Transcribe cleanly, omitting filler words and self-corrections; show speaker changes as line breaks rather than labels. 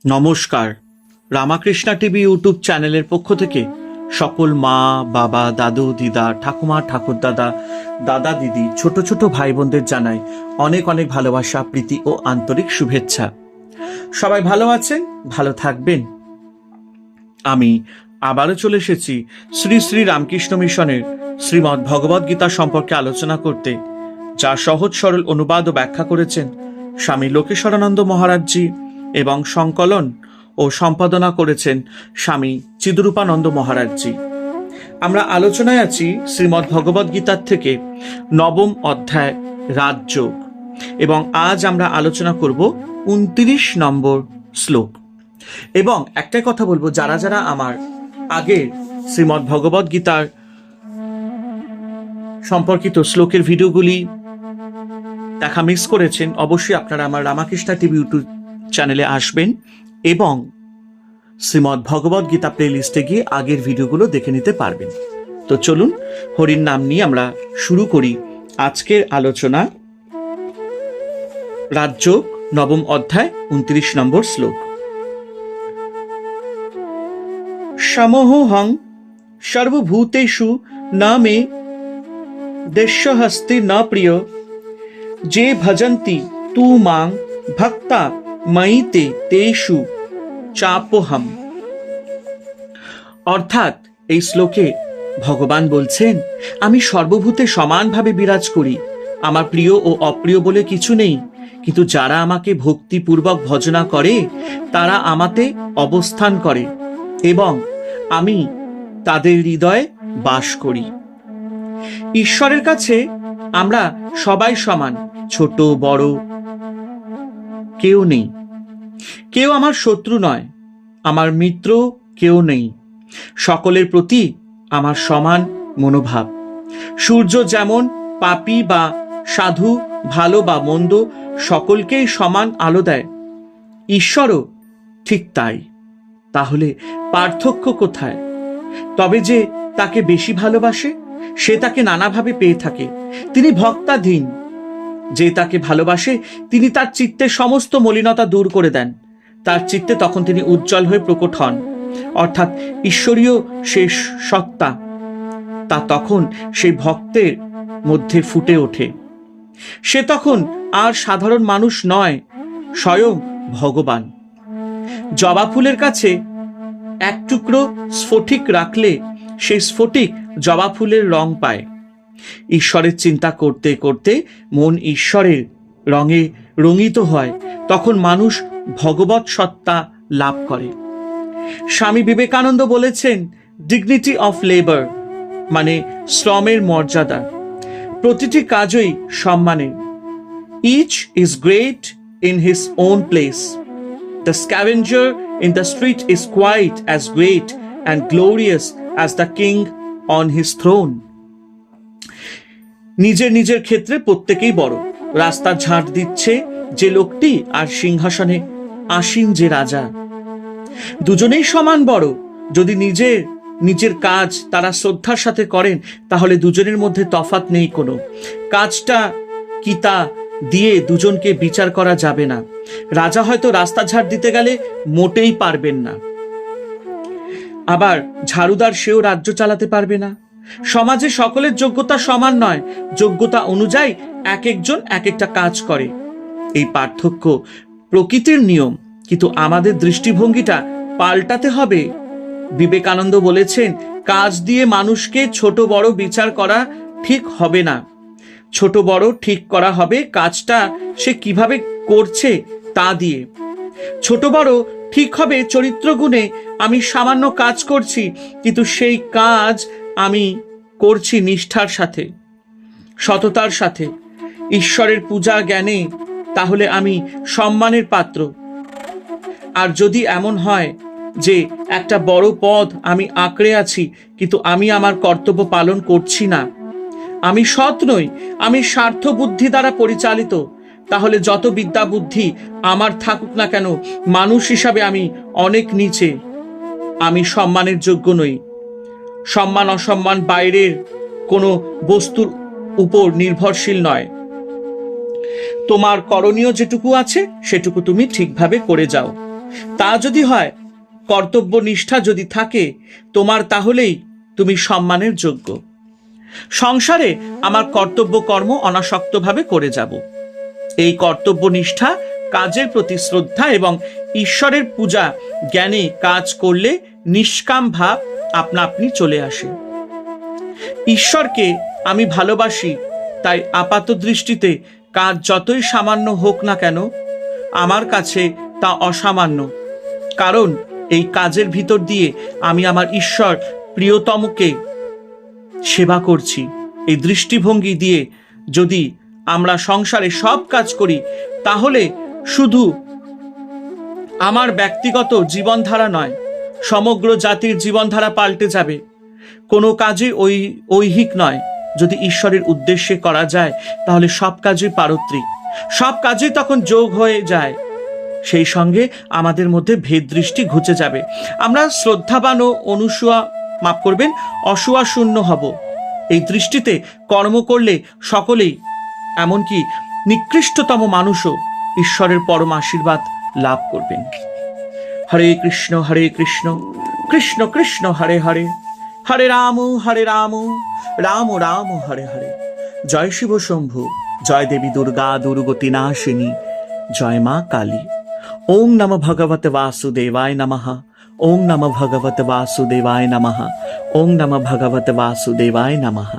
নমস্কার। Ramakrishna TV YouTube চ্যানেলের পক্ষ থেকে সকল মা, বাবা, দাদু, দিদা, ঠাকুমা, ঠাকুরদাদা, দাদা, দিদি, ছোট ছোট ভাই বোনদের জানাই অনেক অনেক ভালোবাসা, প্রীতি ও আন্তরিক শুভেচ্ছা। সবাই ভালো আছেন, ভালো থাকবেন। আমি আবারও চলে এসেছি শ্রী শ্রী রামকৃষ্ণ মিশনের শ্রীমদ্ ভগবদ গীতা সম্পর্কে আলোচনা করতে, যা সহজ সরল অনুবাদ ও ব্যাখ্যা করেছেন স্বামী লোকেশ্বরানন্দ মহারাজজি এবং সংকলন ও সম্পাদনা করেছেন স্বামী চিদরূপানন্দ মহারাজজি। আমরা আলোচনায় আছি শ্রীমদ্ ভগবদ গীতার থেকে নবম অধ্যায় রাজযোগ, এবং আজ আমরা আলোচনা করব 29 নম্বর শ্লোক। এবং একটাই কথা বলবো, যারা যারা আমার আগের শ্রীমদ্ ভগবদ গীতার সম্পর্কিত শ্লোকের ভিডিওগুলি দেখা মিস করেছেন, অবশ্যই আপনারা আমার রামাকৃষ্ণা টিভি ইউটিউব চ্যানেলে আসবেন এবং শ্রীমদ্ ভগবদ গীতা প্লে লিস্টে গিয়ে আগের ভিডিওগুলো দেখে নিতে পারবেন। তো চলুন, হরির নাম নিয়ে আমরা শুরু করি আজকের আলোচনা। রাজযোগ, নবম অধ্যায়, 29 নম্বর শ্লোক। সমোহং সর্বভূতেষু না মে দেশ্যহস্তি ন প্রিয়, যে ভজন্তি তু মাং ভক্তা ময়িতে তেষু চাপোহম। অর্থাৎ এই শ্লোকে ভগবান বলছেন, আমি সর্বভূতে সমানভাবে বিরাজ করি, আমার প্রিয় ও অপ্রিয় বলে কিছু নেই, কিন্তু যারা আমাকে ভক্তিপূর্বক ভজনা করে তারা আমাতে অবস্থান করে এবং আমি তাদের হৃদয়ে বাস করি। ঈশ্বরের কাছে আমরা সবাই সমান, ছোট বড় কেউ নেই, কেউ আমার শত্রু নয়, আমার মিত্র কেউ নেই, সকলের প্রতি আমার সমান মনোভাব। সূর্য যেমন পাপী বা সাধু, ভালো বা মন্দ সকলকেই সমান আলো দেয়, ঈশ্বরও ঠিক তাই। তাহলে পার্থক্য কোথায়? তবে যে তাকে বেশি ভালোবাসে সে তাকে নানাভাবে পেয়ে থাকে, তিনি ভক্তাধীন। যে তাকে ভালোবাসে তিনি তার চিত্তের সমস্ত মলিনতা দূর করে দেন, তার চিত্তে তখন তিনি উজ্জ্বল হয়ে প্রকট হন, অর্থাৎ ঈশ্বরীয় শেষ সত্তা তা তখন সেই ভক্তের মধ্যে ফুটে ওঠে। সে তখন আর সাধারণ মানুষ নয়, স্বয়ং ভগবান। জবা ফুলের কাছে এক টুকরো স্ফটিক রাখলে সেই স্ফটিক জবা ফুলের রং পায়। ঈশ্বরের চিন্তা করতে করতে মন ঈশ্বরের রঙে রঙিত হয়, তখন মানুষ ভগবৎ সত্তা লাভ করে। স্বামী বিবেকানন্দ বলেছেন, ডিগনিটি অফ লেবার মানে শ্রমের মর্যাদা, প্রতিটি কাজই সম্মানের। Each is great in his own place. The scavenger in the street is quite as great and glorious as the king on his throne. নিজের নিজের ক্ষেত্রে প্রত্যেকেই বড়। রাস্তা ঝাঁট দিচ্ছে যে লোকটি আর সিংহাসনে আসীন যে রাজা, দুজনেই সমান বড়। যদি নিজের কাজ তারা শ্রদ্ধার সাথে করেন তাহলে দুজনের মধ্যে তফাৎ নেই কোনো। কাজটা কি তা দিয়ে দুজনকে বিচার করা যাবে না। রাজা হয়তো রাস্তা ঝাড় দিতে গেলে মোটেই পারবেন না, আবার ঝাড়ুদার সেও রাজ্য চালাতে পারবে না। সমাজে সকলের যোগ্যতা সমান নয়, যোগ্যতা অনুযায়ী এক একজন এক একটা কাজ করে, এই পার্থক্য প্রকৃতির নিয়ম। কিন্তু আমাদের দৃষ্টিভঙ্গিটা পাল্টাতে হবে। বিবেকানন্দ বলেছেন, কাজ দিয়ে মানুষকে ছোট বড় বিচার করা ঠিক হবে না। ছোট বড় ঠিক করা হবে কাজটা সে কিভাবে করছে তা দিয়ে। ছোট বড় ঠিক হবে চরিত্র গুণে। আমি সামান্য কাজ করছি, কিন্তু সেই কাজ আমি করছি নিষ্ঠার সাথে, সততার সাথে, ঈশ্বরের পূজা জ্ঞানে, তাহলে আমি সম্মানের পাত্র। আর যদি এমন হয় যে একটা বড় পদ আমি আঁকড়ে আছি, কিন্তু আমি আমার কর্তব্য পালন করছি না, আমি সৎ নই, আমি স্বার্থ বুদ্ধি দ্বারা পরিচালিত, তাহলে যত বিদ্যা বুদ্ধি আমার থাকুক না কেন, মানুষ হিসাবে আমি অনেক নিচে, আমি সম্মানের যোগ্য নই। সম্মান অসম্মান বাইরের কোনো বস্তুর উপর নির্ভরশীল নয়। তোমার করণীয় যেটুকু আছে সেটুকু তুমি ঠিকভাবে করে যাও। তা যদি হয়, কর্তব্য নিষ্ঠা যদি থাকে তোমার, তাহলেই তুমি সম্মানের যোগ্য। সংসারে আমার কর্তব্য কর্ম অনাসক্তভাবে করে যাব। এই কর্তব্য নিষ্ঠা, কাজের প্রতি শ্রদ্ধা এবং ঈশ্বরের পূজা জ্ঞানে কাজ করলে নিষ্কাম ভাব আপনা আপনি চলে আসে। ঈশ্বরকে আমি ভালোবাসি, তাই আপাত দৃষ্টিতে কাজ যতই সামান্য হোক না কেন, আমার কাছে তা অসামান্য। কারণ এই কাজের ভিতর দিয়ে আমি আমার ঈশ্বর প্রিয়তমকে সেবা করছি। এই দৃষ্টিভঙ্গি দিয়ে যদি আমরা সংসারে সব কাজ করি, তাহলে শুধু আমার ব্যক্তিগত জীবনধারা নয়, সমগ্র জাতির জীবনধারা পাল্টে যাবে। কোনো কাজে ঐহিক নয়, যদি ঈশ্বরের উদ্দেশ্যে করা যায় তাহলে সব কাজে পারত্রিক, সব কাজে তখন যোগ হয়ে যায়। সেই সঙ্গে আমাদের মধ্যে ভেদ দৃষ্টি ঘুচে যাবে। আমরা শ্রদ্ধাবান ও অসূয়া শূন্য হব। এই দৃষ্টিতে কর্ম করলে সকলেই, এমনকি নিকৃষ্টতম মানুষও ঈশ্বরের পরম আশীর্বাদ লাভ করবেন। হরে কৃষ্ণ কৃষ্ণ কৃষ্ণ হরে হরে, হরে রাম রাম রাম হরে হরে। জয় শিব শম্ভু, জয় দেবী দুর্গা দুর্গতি নাশিনী, জয় মা কালী। ওং নমঃ ভগবতে বাসুদেবায় নমঃ, ওং নমঃ ভগবতে বাসুদেবায় নমঃ, ওং নমঃ ভগবতে বাসুদেবায় নমঃ।